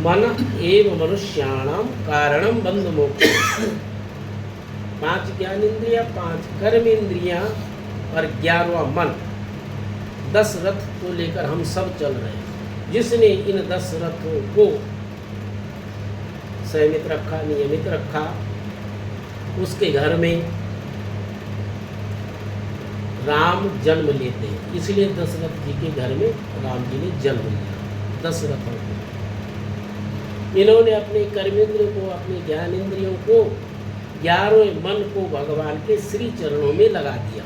मन एव मनुष्याणां कारणम बंध मोक्ष। 5 ज्ञानेन्द्रिया, 5 कर्म इंद्रियां और 11वां मन, 10 रथ को लेकर हम सब चल रहे हैं। जिसने इन 10 रथों को संयमित रखा, नियमित रखा, उसके घर में राम जन्म लेते हैं। इसलिए दशरथ जी के घर में राम जी ने जन्म लिया। दशरथों को इन्होंने अपने कर्मेंद्रियों को, अपने ज्ञानेंद्रियों को, 11वें मन को भगवान के श्री चरणों में लगा दिया।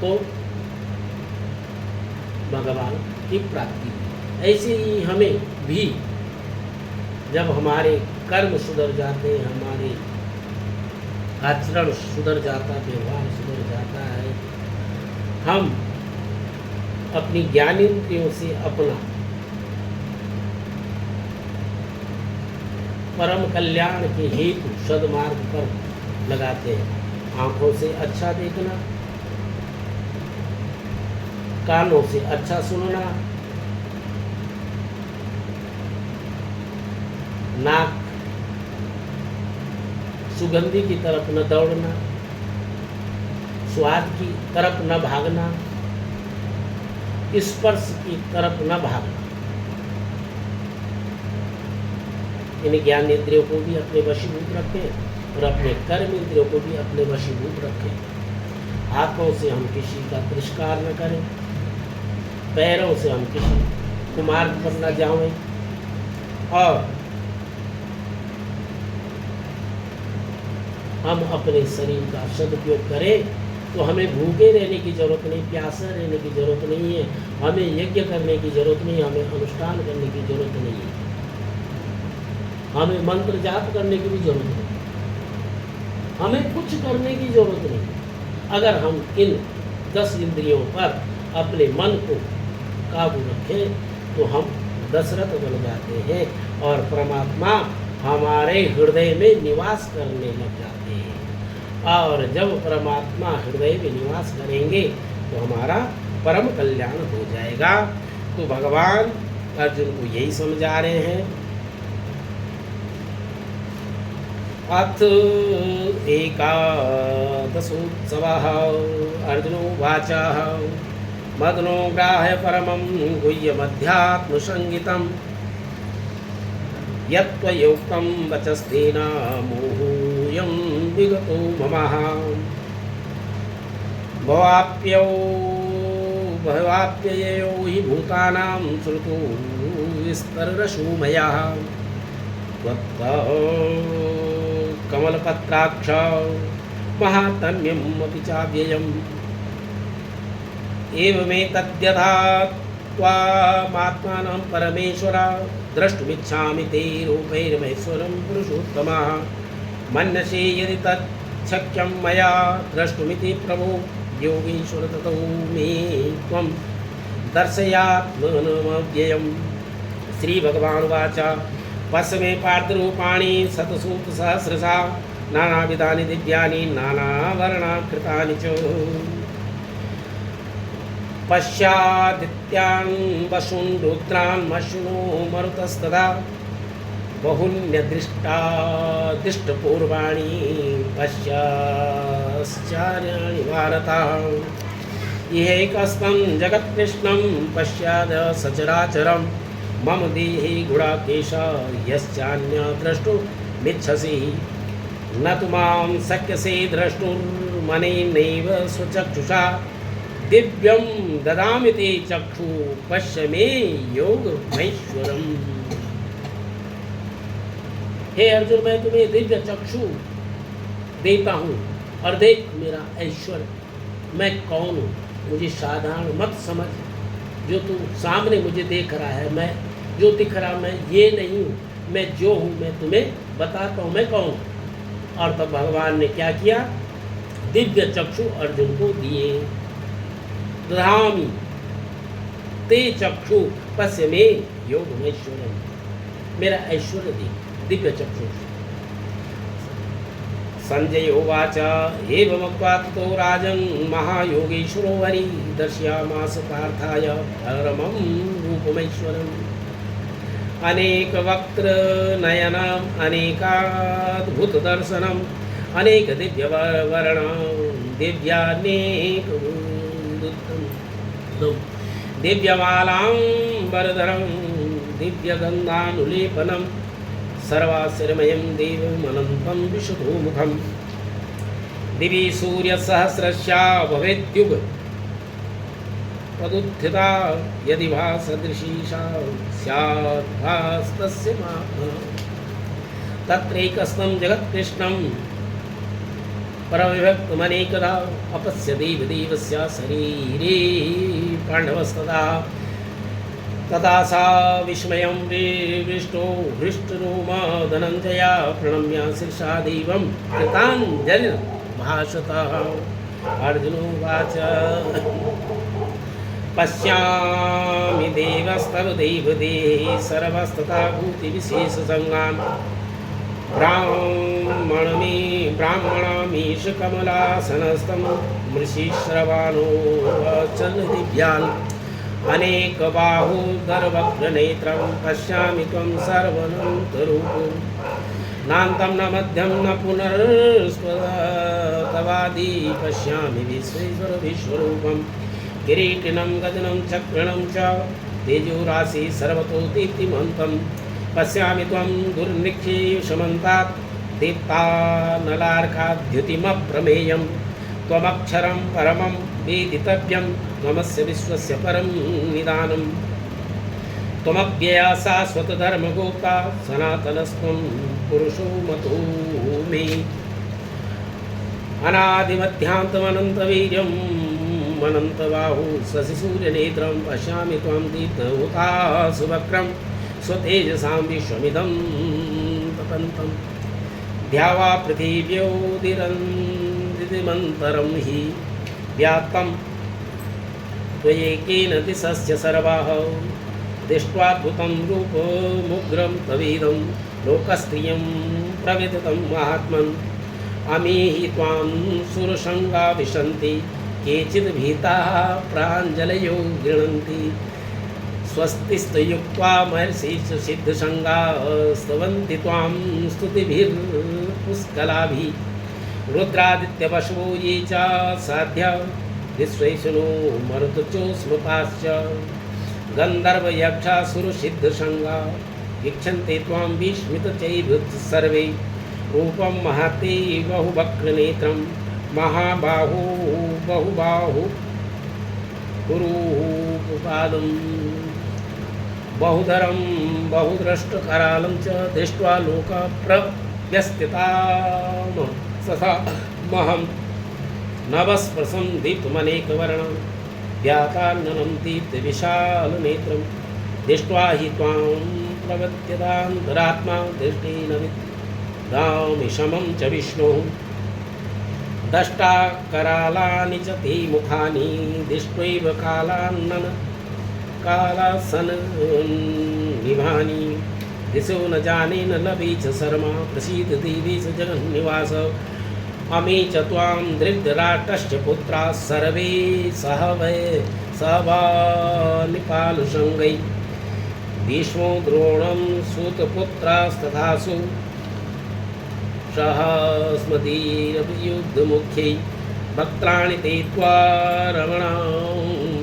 तो भगवान की प्राप्ति हुई। ऐसे ही हमें भी जब हमारे कर्म सुधर जाते हैं, हमारे आचरण सुधर जाता, व्यवहार सुधर जाता है, हम अपनी ज्ञानेंद्रियों से अपना परम कल्याण के हेतु सद्मार्ग पर लगाते हैं। आंखों से अच्छा देखना, कानों से अच्छा सुनना, नाक सुगंधी की तरफ न दौड़ना, स्वाद की तरफ न भागना, स्पर्श की तरफ न भागना। इन ज्ञान इंद्रियों को भी अपने वशीभूत रखें और अपने कर्म इंद्रियों को भी अपने वशीभूत रखें। हाथों से हम किसी का तिरस्कार न करें, पैरों से हम किसी कुमार्ग पर न जाएं, और हम अपने शरीर का सदुपयोग करें तो हमें भूखे रहने की जरूरत नहीं, प्यासे रहने की जरूरत नहीं है, हमें यज्ञ करने की जरूरत नहीं, हमें अनुष्ठान करने की जरूरत नहीं है, हमें मंत्र जाप करने की भी जरूरत नहीं, हमें कुछ करने की जरूरत नहीं। अगर हम इन 10 इंद्रियों पर अपने मन को काबू रखें तो हम दशरथ बन जाते हैं और परमात्मा हमारे हृदय में निवास करने लग जाते हैं। और जब परमात्मा हृदय में निवास करेंगे तो हमारा परम कल्याण हो जाएगा। तो भगवान अर्जुन को यही समझा रहे हैं। अथ एकादशोत्सवः अर्जुनोवाच मदनो ग्राह्य परमं गुह्यमध्यात्मसंगितं यत्त्वयोक्तं वचस्तेन मोहोऽयं विगतो मम। भवाप्यययो हि भूतानां श्रुतो विस्तरशो मया कमलपत्राक्ष महात्म्यमपि चाव्ययम् एवमेतद्यथा त्वामात्मानं परमेश्वर द्रष्टुमिच्छामि ते रूपैर्महेश्वरं पुरुषोत्तमः। मन्यसे यदि तच्छक्यं मया द्रष्टुमिति प्रभो योगीश्वर ततो मे त्वं दर्शयात्मनमव्ययम्। श्रीभगवानुवाच पश्य मे पार्थरूपाणि शतसूक्तसहस्रशा नानाविधानि दिव्यानि नानावर्णाकृतानि च। पश्यादित्यान् वसून् रुद्रान् मशुनो मरुतस्तदा बहुन्यदृष्टादृष्टपूर्वाणि पश्याश्चर्याणि भारत। इहैकस्तं जगत्कृष्णं पश्याद सचराचरं मम देहि गुणाकेश यश्चान्य द्रष्टुमिच्छसि न तु मां शक्यसे द्रष्टुर्मनेनैव स्वचक्षुषा दिव्यं ददामि ते चक्षु पश्य मे योगमैश्वरम्। हे अर्जुन, मैं तुम्हें दिव्य चक्षु देता हूँ और देख मेरा ऐश्वर्य, मैं कौन हूँ, मुझे साधारण मत समझ। जो तू सामने मुझे देख रहा है, मैं जो दिख रहा मैं ये नहीं हूँ, मैं जो हूँ मैं तुम्हें बताता हूँ मैं कौन हूँ। और तब भगवान ने क्या किया, दिव्य चक्षु अर्जुन को दिए। दधामि ते चक्षु पश्य मे योगमैश्वरम्, मेरा ऐश्वर्य दे दिव्य चक्षु। संजय उवाच एवमुक्त्वा ततो राजन् महायोगीश्वरो हरिः दर्शयामास पार्थाय परमं रूपमैश्वरम्। अनेक वक्त्र नयनम अनेकाद्भुत दर्शनम अनेक दिव्य वर्णम दिव्यानेक दिव्यमालांबरधरं दिव्यगन्धानुलेपनं सर्वाश्रमयं देवमनन्तं विशुभोमुखं दिवि सूर्यसहस्रस्या भवेद्युग तदुत्थिता यदि वा सदृशी सा स्याद्भास्तस्य महात्मना तत्रैकस्तं जगत्कृष्णं परविभक्तमनेकदा अपश्य देवदेवस्य शरीरे पाण्डवस्तदा तदा सा विस्मयं विष्टो हृष्टरोमा धनञ्जया प्रणम्य शीर्षा देवं कृताञ्जलिर्भाषतः अर्जुनोवाच पश्यामि देवस्तव देवदेहे सर्वस्तथा भूतिविशेषसङ्गान् ब्राह्मणमीश कमलासनस्थं मृषिश्रवाणो वचन दिव्यान् अनेकबाहुदरवक्त्रनेत्रं पश्यामि त्वं सर्वनन्तरूपं नान्तं न मध्यं न पुनर्स्वतवादि पश्यामि विश्वेश्वर विश्वरूपं किरीटिनं गगनं चक्रणं च तेजोराशि सर्वतो दीप्तिमन्तं पश्यामि त्वं दुर्निक्षेपमन्तात् दीप्तानलार्काद्युतिमप्रमेयं त्वमक्षरं परमं वेदितव्यं त्वमस्य विश्वस्य परं निदानं त्वमव्यया शाश्वतधर्मगोप्ता सनातनस्त्वं पुरुषो मतो मे अनादिमध्यान्तमनन्तवीर्यम् अनन्तबाहु शशिसूर्यनेत्रं पश्यामि त्वं दीप्तहुताशुवक्रं स्वतेजसां विश्वमिदं तपन्तं द्यावा पृथिव्योदिरन्दिमन्तरं हि व्याप्तं त्वयैकेन दिशश्च सर्वाः दृष्ट्वाद्भुतं रूपमुग्रं तवेदं लोकस्त्रियं प्रविदितं महात्मन् अमीहि त्वां सुरसङ्गा विशन्ति केचिद् भीताः प्राञ्जलयो गृह्णन्ति स्वस्तिस्तयुक्त्वा महर्षिश्च सिद्धसङ्गाः स्तवन्ति त्वां स्तुतिभिर्पुष्कलाभिः रुद्रादित्यवशवो ये च साध्या विश्वेशनो मरुतचोष्मपाश्च गन्धर्वयक्षासुरसिद्धसङ्गा वीक्षन्ते त्वां विस्मितचैव सर्वे रूपं महते बहुवक्रनेत्रं महाबाहो बहुबाहु गुरुपादं बहुधरं बहुद्रष्टकरालं च दृष्ट्वा लोकप्रव्यस्थिताम ससा महं नवस्पृशं दीप्तमनेकवर्णं व्याकाननं दीप्तविशालनेत्रं दृष्ट्वा हि त्वां प्रवद्यतान्तरात्मा दृष्टेन विद्यामि शमं च विष्णोः दष्टाकरालानि च ते मुखानि दृष्ट्वैव कालासननिभानि दिशो न जाने न लभे च शर्मा प्रसीद देवी च जगन्निवास अमी च त्वां धृतराष्ट्रस्य पुत्राः सर्वे सहवानिपालसङ्गै भीष्मो द्रोणं सूतपुत्रास्तथासु सहस्मदीरपि युद्धमुख्यै वक्त्राणि ते त्वा रमणां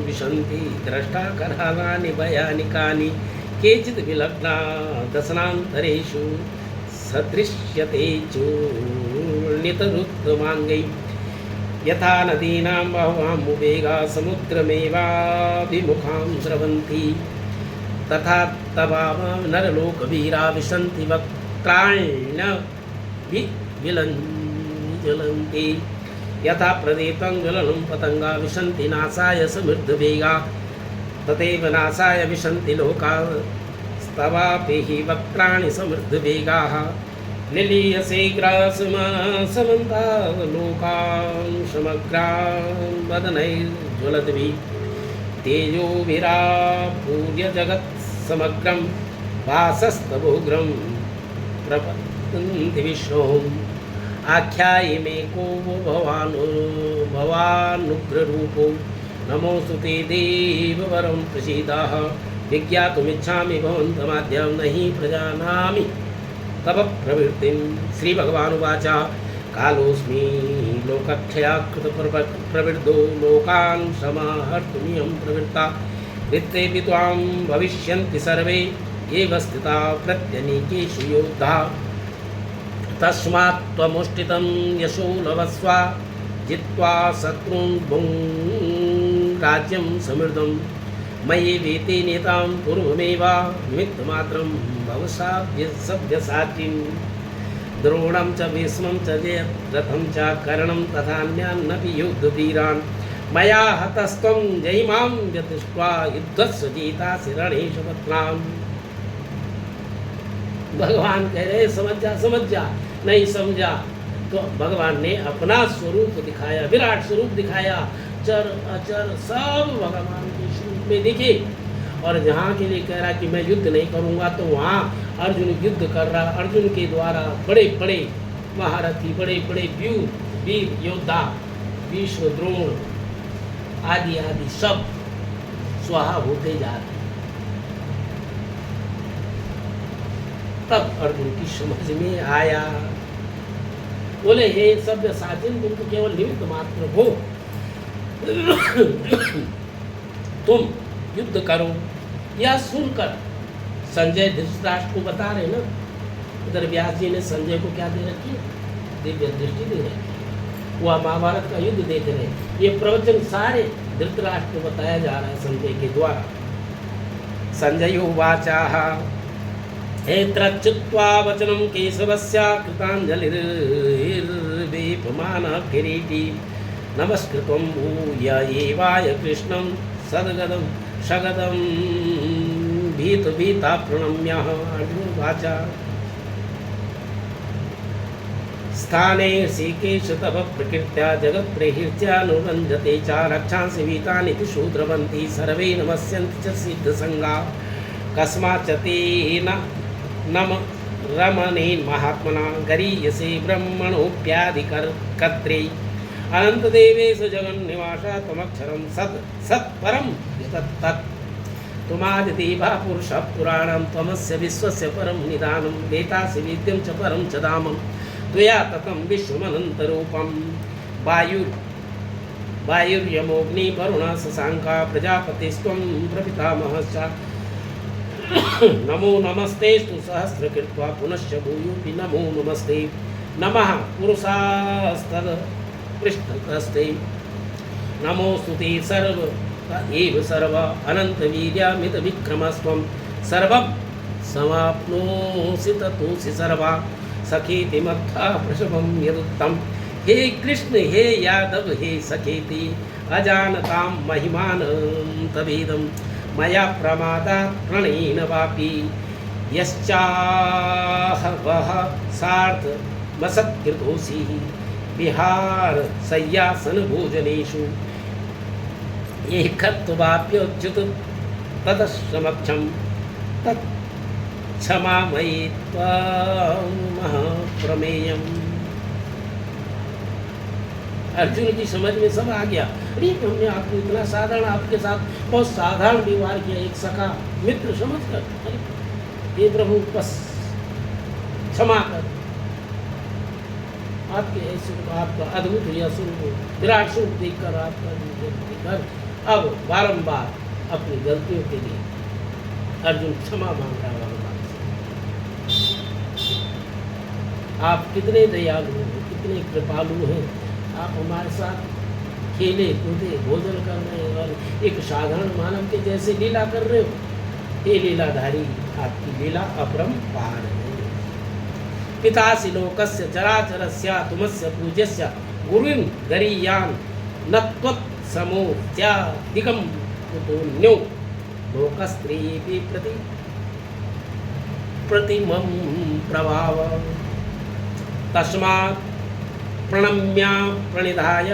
विशन्ति द्रष्टाकरालानि भयानिकानि केचित् विलग्ना दशनान्तरेषु सदृश्यते चूर्णितरुत्तमाङ्गै यथा नदीनां बहवामुवेगा समुद्रमेवाभिमुखां स्रवन्ति तथा तवाम नरलोकवीरा विशन्ति वक्त्राण्य विज्वलन्ति यथा प्रदीप्तं ज्वलनं पतंगा विशन्ति नाशाय समृद्धवेगा तथैव नाशाय विशन्ति लोकास्तवापि हि वक्त्राणि समृद्धवेगाः निलीयसे ग्रासमसमन्ता लोकान् समग्रान् वदनैर्ज्वलद्भिः तेजोभिरापूर्य जगत्समग्रं वासस्तवोग्रं प्रपतन्ति विष्णोः आख्यायिमे को भवानुग्ररूपो नमोऽस्तु ते देववरं प्रसीदाः विज्ञातुमिच्छामि भवन्तमाद्यं नहि प्रजानामि तव प्रवृत्तिं। श्रीभगवानुवाच कालोऽस्मि लोकक्षयाकृतप्रवृद्धो लोकान् समाहर्तुमियं प्रवृत्ता वृत्तेऽपि त्वां भविष्यन्ति सर्वे एव स्थिता प्रत्यनीकेषु योद्धा। तस्मात् त्वमुष्टितं यशो लभस्व जित्वा शत्रून् भुङ् राज्यं समृद्धं मयि वीति नेतां पूर्वमेव निमित्तमात्रं भवसाभ्यसाचिं। द्रोणं च भीष्मं च जयद्रथं च कर्णं तथान्यानपि युद्धवीरान् मया हतस्त्वं जयिमां व्यतिष्ठा युद्धस्य जीतासि रणेषु पत्नाम्। भगवान कह रहे समझ जा नहीं समझा तो भगवान ने अपना स्वरूप दिखाया, विराट स्वरूप दिखाया, चर अचर सब भगवान के स्वरूप में दिखे। और जहाँ के लिए कह रहा कि मैं युद्ध नहीं करूँगा तो वहाँ अर्जुन युद्ध कर रहा। अर्जुन के द्वारा बड़े बड़े महारथी, बड़े बड़े वीर योद्धा भीष्म द्रोण आदि आदि सब स्वाहा होते जा रहे। तब अर्जुन की समझ में आया, बोले हे सभ्य साचिन तुम तो केवल निमित्त मात्र हो, तुम युद्ध करो। यह सुनकर संजय धृतराष्ट्र को बता रहे ना, उधर व्यास जी ने संजय को क्या दे रखी है, दिव्य दृष्टि दे रखी है। वह महाभारत का युद्ध देख रहे हैं। ये प्रवचन सारे धृतराष्ट्र को बताया जा रहा है संजय के द्वारा। संजय उवाचाः एतच्चुत्वा वचनं केशवस्य कृताञ्जलिर्वेपमानः किरीटी नमस्कृतं भूय एवाय कृष्णं सद्गदं सगदं भीता प्रणम्यः। अर्जुनोवाच स्थाने ऋषिकेश तव प्रकृत्या जगत्प्रहृत्यानुरञ्जते च रक्षांसि वीतानि तु शूद्रवन्ति सर्वे नमस्यन्ति च सिद्धसङ्गा कस्माच्च तेन नम रमणेन महात्मना गरीयसे ब्रह्मणोऽप्यादिकर्त्रे अनन्तदेवेश जगन्निवास त्वमक्षरं सत् परं तत् त्वमादिदेवा पुरुषः पुराणं त्वमस्य विश्वस्य परं निदानं वेतासि वेद्यं च परं च धामं त्वया ततं विश्वमनन्तरूपं। वायुर्यमोऽग्निवरुणः शशाङ्का प्रजापतिस्त्वं प्रपितामहश्च नमो नमस्तेस्तु सहस्रकृत्वा पुनश्च भूयोऽपि नमो नमस्ते नमः पुरुषास्तत्पृष्ठतस्ते नमोऽस्तु ते सर्व एव सर्व अनन्तवीर्यामितविक्रमस्त्वं सर्वं समाप्नोषि ततोऽसि सर्वा सखेति मत्था प्रसवं यदुत्तम। हे कृष्ण हे यादव हे सखेति अजानतां महिमानं तवेदं मया प्रमादात् प्रणयेन वापि यश्चाहवः सार्धमसत्कृतोऽसि विहार शय्यासन भोजनेषु एकत्वाप्यच्युत ततस्समक्षं तत् क्षमामयि त्वं प्रमेयम्। अर्जुन की समझ में सब आ गया। अरे हमने आपको इतना साधारण, आपके साथ बहुत साधारण व्यवहार किया, एक सखा मित्र समझ कर। अरे हे प्रभु बस क्षमा कर, आपके ऐसे आपका अद्भुत यह स्वरूप विराट स्वरूप देखकर आपका देखकर अब बारंबार अपनी गलतियों के लिए अर्जुन क्षमा मांग रहा है भगवान से। आप कितने दयालु हैं, कितने कृपालु हैं, आप हमारे साथ खेले कूदे भोजन कर रहे हैं और एक साधारण मानव के जैसे लीला कर रहे हो। हे लीलाधारी आपकी लीला अपरंपार है। पितासि लोकस्य चराचरस्य तुमस्य पूज्यस्य गुरुन् गरीयान् न त्वत्समोऽस्त्याधिकं कुतोऽन्यो लोकस्त्रीपि प्रतिमं प्रभाव। तस्मात् प्रणम्या प्रणिधाय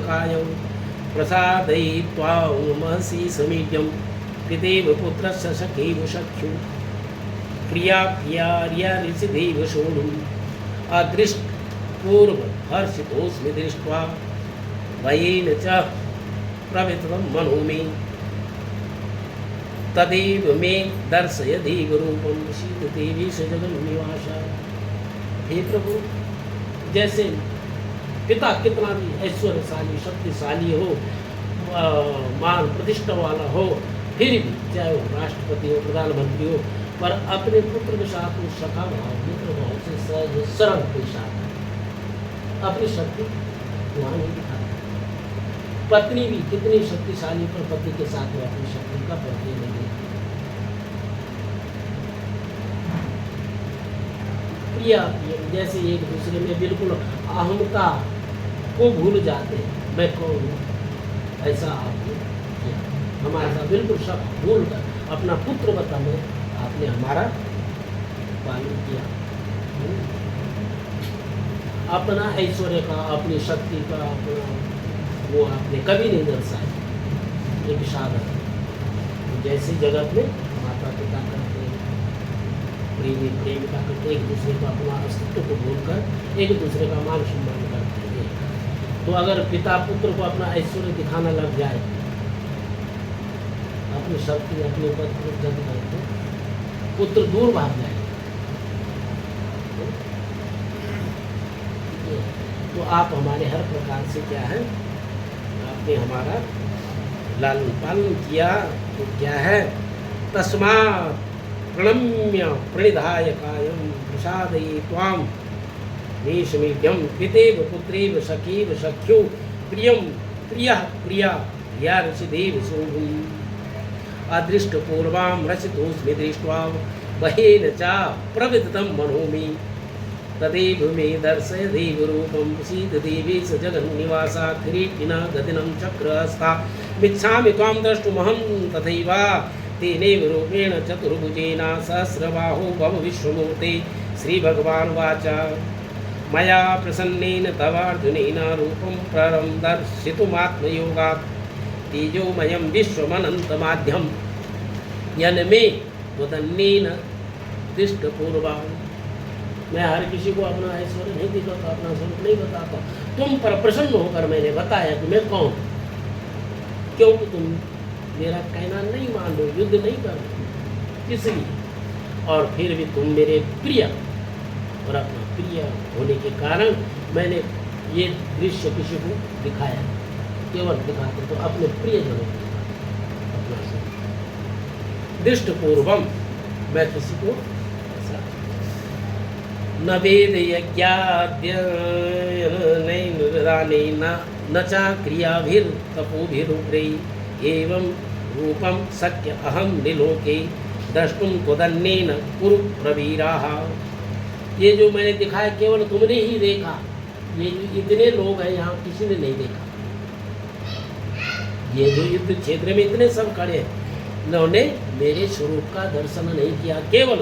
कायं प्रसादयित्वा महसि समीड्यं पितेव पुत्रस्य सखेव सख्यु प्रिया ऋषिदेव सोनुम् अदृष्टपूर्व हर्षितोऽस्मि दृष्ट्वा भयेन च प्रविततं मनो मे। तदेव मे दर्शय देव रूपम शीतदेवी से जगन्निवासा। हे प्रभु, जैसे पिता कितना भी ऐश्वर्यशाली शक्तिशाली हो, मान प्रतिष्ठा वाला हो, फिर भी चाहे वो राष्ट्रपति हो, प्रधानमंत्री हो, पर अपने पुत्र के साथ वो सखा भाव मित्र भाव से सहज सरल पेश आता है, अपनी शक्ति वहाँ नहीं दिखाता। पत्नी भी कितनी शक्तिशाली, पर पति के साथ वो अपनी शक्ति का परिचय नहीं देती। प्रिया जैसे एक दूसरे में बिल्कुल अहमता को भूल जाते हैं, मैं कौन हूँ, ऐसा आपने किया हमारे साथ, बिल्कुल सब भूल कर अपना पुत्र बता में आपने हमारा पालन किया। अपना ऐश्वर्य का, अपनी शक्ति का, अपना वो आपने कभी नहीं दर्शाया। एक साधन जैसे जगत में माता पिता करते हैं, प्रेमी प्रेमिका करते, एक दूसरे को अपना अस्तित्व को भूलकर एक दूसरे का मान सम्मान करते हैं। तो अगर पिता पुत्र को अपना ऐश्वर्य दिखाना लग जाए, अपनी शक्ति अपने पद करके पुत्र दूर भाग जाए, तो आप हमारे हर प्रकार से क्या है, आपने हमारा लालन पालन किया। तो क्या है, तस्मात् प्रणम्य प्रणिधाय कायम प्रसादये त्वां मेषमीड्यम पितेव पुत्रेव सखेव सख्यो प्रियम प्रियः प्रिया या रचिदेव सोऽहम् अदृष्टपूर्वां रचितोऽस्मि दृष्ट्वा बहेन च प्रविदितं मनोमि तदेव मे दर्शय देवरूपं सीतदेवी स जगन्निवासा किरीटिना गदिनं चक्रहस्ता मिच्छामि त्वां द्रष्टुमहं तथैव तेनैव रूपेण चतुर्भुजेन सहस्रबाहो भव विश्वमूर्ते। श्रीभगवानुवाच मया प्रसन्नेन तवार्जुनेन रूपं परं दर्शितुमात्मयोगात् तेजोमयं विश्वमनन्तमाध्यं यन्मे त्वदन्येन दृष्टपूर्वं। मैं हर किसी को अपना ऐश्वर्य नहीं दिखाता, अपना स्वरूप नहीं बताता। तुम पर प्रसन्न होकर मैंने बताया कि मैं कौन, क्योंकि तुम मेरा कहना नहीं मान लो, युद्ध नहीं कर लो, इसलिए। और फिर भी तुम मेरे प्रिय, और अपना प्रिय होने के कारण मैंने ये दृश्य किसी को दिखाया, केवल दिखाते तो अपने प्रियजनों को दिखाते, अपना स्वरूप दृष्टपूर्वम। मैं किसी को न वेद यज्ञाद्यनैर्दानेन न च क्रियाभिर्तपोभिरुग्रै एवं रूपं शक्य अहं निलोके द्रष्टुं त्वदन्येन कुरु प्रवीराः। ये जो मैंने दिखाया केवल तुमने ही देखा, ये जो इतने लोग हैं यहाँ किसी ने नहीं देखा। ये जो युद्ध क्षेत्र में इतने सब खड़े हैं, उन्होंने मेरे स्वरूप का दर्शन नहीं किया। केवल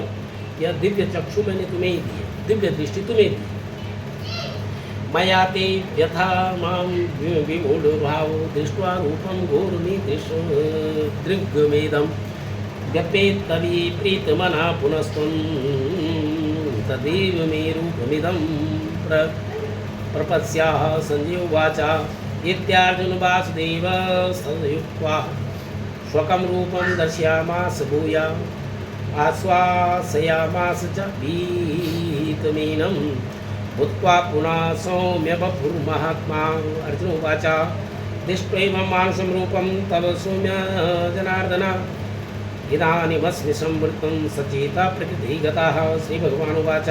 यह दिव्य चक्षु मैंने तुम्हें ही दिए, दिव्य दृष्टि तुम्हें दी। मया ते यथा मां विमूढभाव दृष्ट्वा रूपं घोरमीदृग्मेदं व्यपेत्तवी प्रीतमना पुनस्त्वं तदेव मे रूपमिदं प्रपश्याः। संजय उवाच इत्यार्जुन वासुदेव सयुक्त्वा स्वकं रूपं दर्शयामास भूया आश्वासयामास च भीतमीनं भूत्वा पुनः सौम्य बभुर्महात्मा। अर्जुन उवाच दृष्ट्वैवं मानुषं रूपं तव सौम्य जनार्दन इदानीमस्मि संवृत्तं सचेता प्रकृतिः गतः। श्रीभगवानुवाच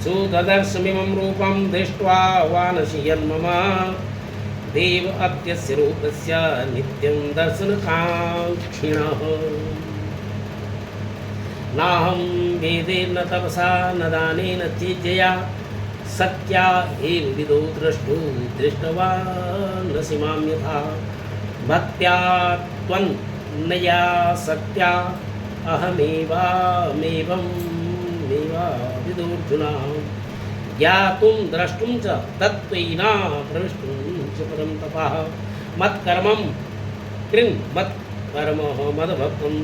सुदर्शमिमं रूपं दृष्ट्वा वानशयन्मम देव अत्यस्य रूपस्य नित्यं दर्शनकाङ्क्षिणः। नाहं वेदेन तपसा न दानेन चेज्जया सत्या एव विदो द्रष्टु दृष्टवानसि मां यथा भक्त्या त्वन्नया सत्या अहमेवामेवं विदोऽर्जुन ज्ञातुं द्रष्टुं च तत्त्वेन प्रविष्टुं च परं तपः मत्कर्मं कृन् मत्परमः मद्भक्तं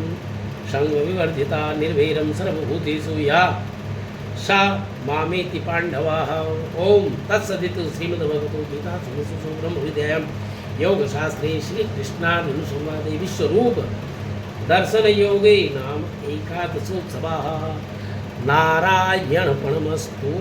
संगविवर्जिता निर्भैरं सर्वभूतेषु या सा मामेति पाण्डवाः। ओम तत्सदिति श्रीमद्भगवद्गीतासु ब्रह्मविद्यायां योगशास्त्रे श्रीकृष्णार्जुनसंवादे विश्वरूप दर्शन योगे नाम एकादशोत्सवः नारायणपणमस्तु।